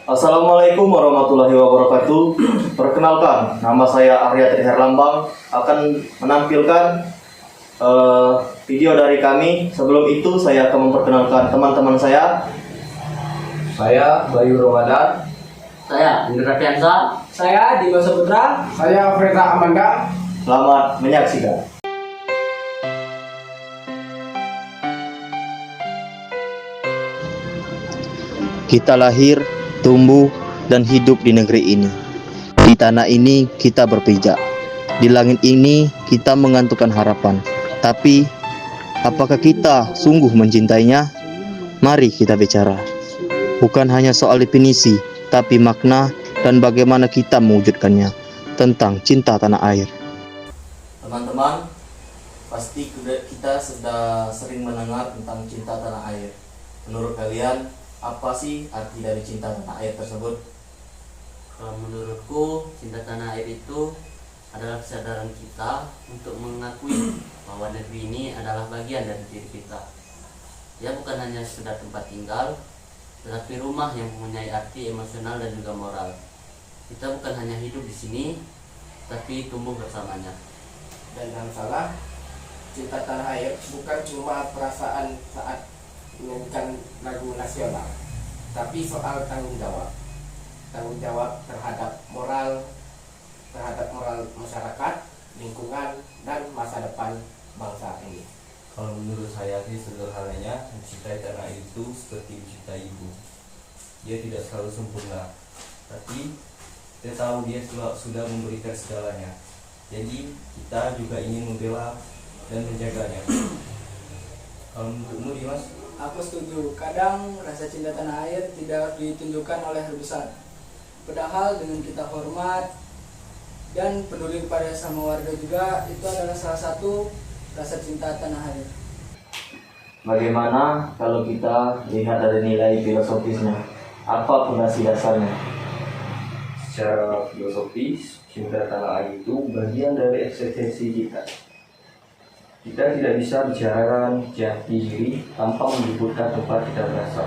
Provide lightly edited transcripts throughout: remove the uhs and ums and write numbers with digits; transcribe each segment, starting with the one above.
Assalamualaikum warahmatullahi wabarakatuh. Perkenalkan, nama saya Arya Triherlambang akan menampilkan video dari kami. Sebelum itu saya akan memperkenalkan teman-teman saya. Saya Bayu Ramadan. Saya Indra Fiansa. Saya Dimas Saputra. Saya Freda Amanda. Selamat menyaksikan. Kita lahir, tumbuh, dan hidup di negeri ini. Di tanah ini kita berpijak. Di langit ini kita menggantungkan harapan. Tapi, apakah kita sungguh mencintainya? Mari kita bicara. Bukan hanya soal definisi, tapi makna dan bagaimana kita mewujudkannya tentang cinta tanah air. Teman-teman, pasti kita sudah sering mendengar tentang cinta tanah air. Menurut kalian, apa sih arti dari cinta tanah air tersebut? Kalau menurutku, cinta tanah air itu adalah kesadaran kita untuk mengakui bahwa negeri ini adalah bagian dari diri kita. Dia bukan hanya sekedar tempat tinggal, tetapi rumah yang mempunyai arti emosional dan juga moral. Kita bukan hanya hidup di sini, tapi tumbuh bersamanya. Dan jangan salah, cinta tanah air bukan cuma perasaan saat menyanyikan lagu nasional, tapi soal tanggung jawab terhadap moral masyarakat, lingkungan, dan masa depan bangsa ini. Kalau menurut saya sih sederhananya, mencintai tanah air itu seperti mencintai ibu. Dia tidak selalu sempurna, tapi kita tahu dia sudah memberikan segalanya. Jadi kita juga ingin membela dan menjaganya. Kalau menurutmu Dimas? Aku setuju. Kadang rasa cinta tanah air tidak ditunjukkan oleh hal besar. Padahal dengan kita hormat dan peduli kepada sama warga juga, itu adalah salah satu rasa cinta tanah air. Bagaimana kalau kita lihat dari nilai filosofisnya? Apa fondasi dasarnya? Secara filosofis, cinta tanah air itu bagian dari eksistensi kita. Kita tidak bisa bicarakan jati diri tanpa menyebutkan tempat kita berasal.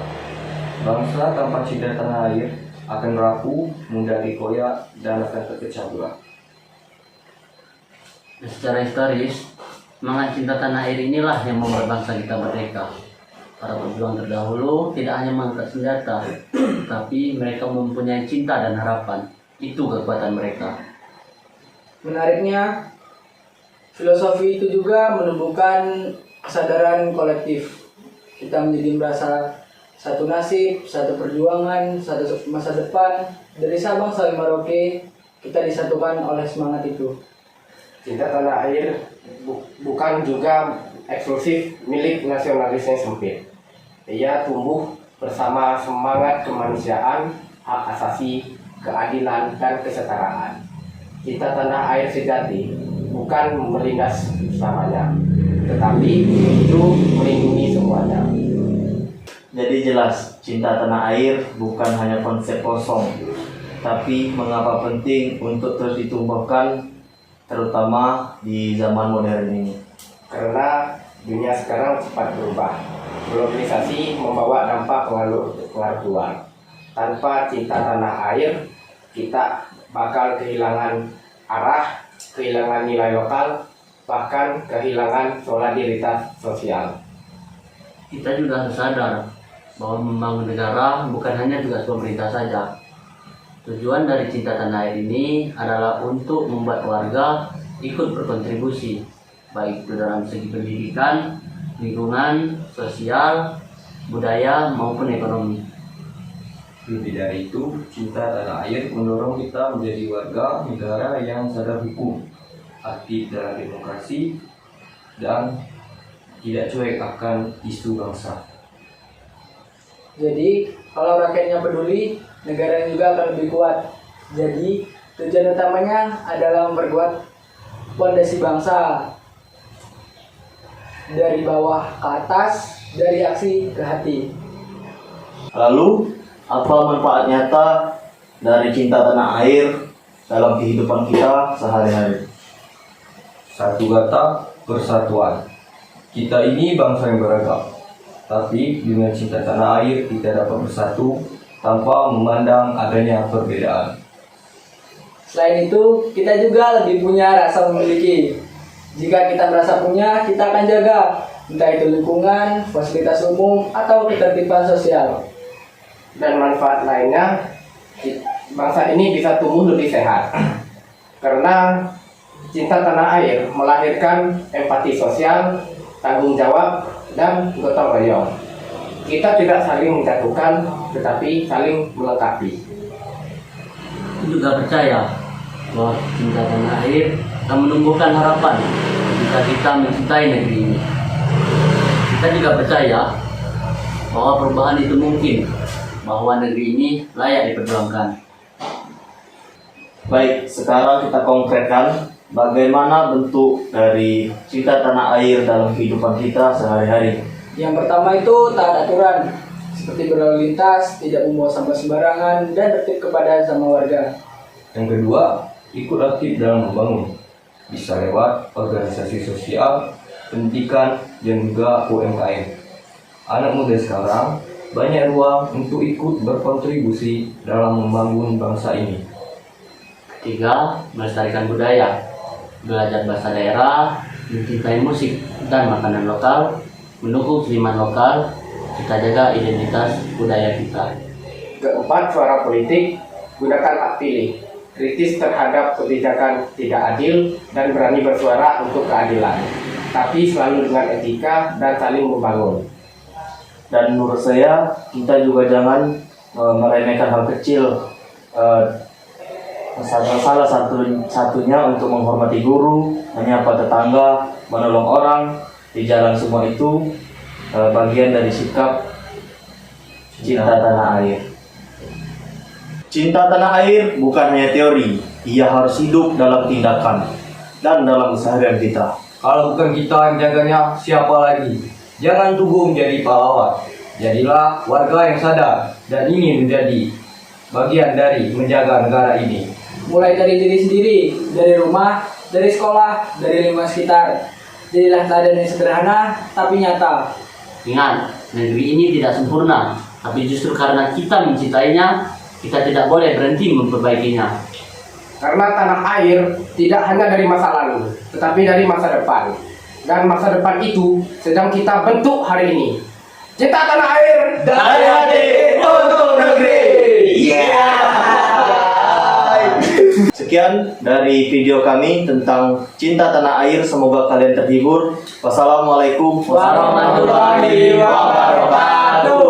Bangsa tanpa cinta tanah air akan rapuh, mudah dikoyak, dan akan terpecah belah. Secara historis, semangat cinta tanah air inilah yang membuat bangsa kita merdeka. Para pejuang terdahulu tidak hanya mengangkat senjata, tapi mereka mempunyai cinta dan harapan. Itu kekuatan mereka. Menariknya, filosofi itu juga menumbuhkan kesadaran kolektif. Kita menjadi merasa satu nasib, satu perjuangan, satu masa depan. Dari Sabang sampai Merauke, kita disatukan oleh semangat itu. Cinta tanah air bukan juga eksklusif milik nasionalis yang sempit. Ia tumbuh bersama semangat kemanusiaan, hak asasi, keadilan, dan kesetaraan. Cinta tanah air sejati bukan melindas selamanya, tetapi itu melindungi semuanya. Jadi jelas, cinta tanah air bukan hanya konsep kosong, tapi mengapa penting untuk terus ditumbuhkan, terutama di zaman modern ini. Karena dunia sekarang cepat berubah. Globalisasi membawa dampak pengaruh luar. Tanpa cinta tanah air, kita bakal kehilangan arah, kehilangan nilai lokal, bahkan kehilangan solidaritas sosial. Kita juga harus sadar bahwa membangun negara bukan hanya tugas pemerintah saja. Tujuan dari cinta tanah air ini adalah untuk membuat warga ikut berkontribusi, baik itu dalam segi pendidikan, lingkungan, sosial, budaya, maupun ekonomi. Lebih dari itu, cinta tanah air mendorong kita menjadi warga negara yang sadar hukum, aktif dalam demokrasi, dan tidak cuek akan isu bangsa. Jadi, kalau rakyatnya peduli, negara juga akan lebih kuat. Jadi, tujuan utamanya adalah memperkuat fondasi bangsa dari bawah ke atas, dari aksi ke hati. Lalu, apa manfaat nyata dari cinta tanah air dalam kehidupan kita sehari-hari? Satu kata, persatuan. Kita ini bangsa yang beragam, tapi dengan cinta tanah air kita dapat bersatu tanpa memandang adanya perbedaan. Selain itu, kita juga lebih punya rasa memiliki. Jika kita merasa punya, kita akan jaga, entah itu lingkungan, fasilitas umum, atau ketertiban sosial. Dan manfaat lainnya, bangsa ini bisa tumbuh lebih sehat. Karena cinta tanah air melahirkan empati sosial, tanggung jawab, dan gotong royong. Kita tidak saling menjatuhkan, tetapi saling melengkapi. Aku juga percaya bahwa cinta tanah air akan menumbuhkan harapan jika kita mencintai negeri ini. Kita juga percaya bahwa perubahan itu mungkin, bahwa negeri ini layak diperjuangkan. Baik, sekarang kita konkretkan bagaimana bentuk dari cinta tanah air dalam kehidupan kita sehari-hari. Yang pertama itu taat aturan, seperti berlalu lintas, tidak membawa sampah sembarangan, dan tertib kepada sama warga. Yang kedua, ikut aktif dalam membangun, bisa lewat organisasi sosial, pendidikan, dan juga UMKM. Anak muda sekarang banyak ruang untuk ikut berkontribusi dalam membangun bangsa ini. Ketiga, melestarikan budaya, belajar bahasa daerah, mencintai musik dan makanan lokal, mendukung seniman lokal, kita jaga identitas budaya kita. Keempat, suara politik, gunakan hak pilih, kritis terhadap kebijakan tidak adil, dan berani bersuara untuk keadilan. Tapi selalu dengan etika dan saling membangun. Dan menurut saya, kita juga jangan meremehkan hal kecil. Salah satunya untuk menghormati guru, menyapa tetangga, menolong orang di jalan, semua itu bagian dari sikap cinta tanah air. Cinta tanah air bukan hanya teori, ia harus hidup dalam tindakan dan dalam keseharian kita. Kalau bukan kita yang jaganya, siapa lagi? Jangan tunggu menjadi pahlawan. Jadilah warga yang sadar dan ingin menjadi bagian dari menjaga negara ini. Mulai dari diri sendiri, dari rumah, dari sekolah, dari lingkungan sekitar. Jadilah teladan yang sederhana, tapi nyata. Ingat, negeri ini tidak sempurna, tapi justru karena kita mencintainya, kita tidak boleh berhenti memperbaikinya. Karena tanah air tidak hanya dari masa lalu, tetapi dari masa depan. Dan masa depan itu sedang kita bentuk hari ini. Cinta tanah air Dari hati untuk negeri. Sekian dari video kami tentang cinta tanah air. Semoga kalian terhibur. Wassalamualaikum Warahmatullahi wabarakatuh.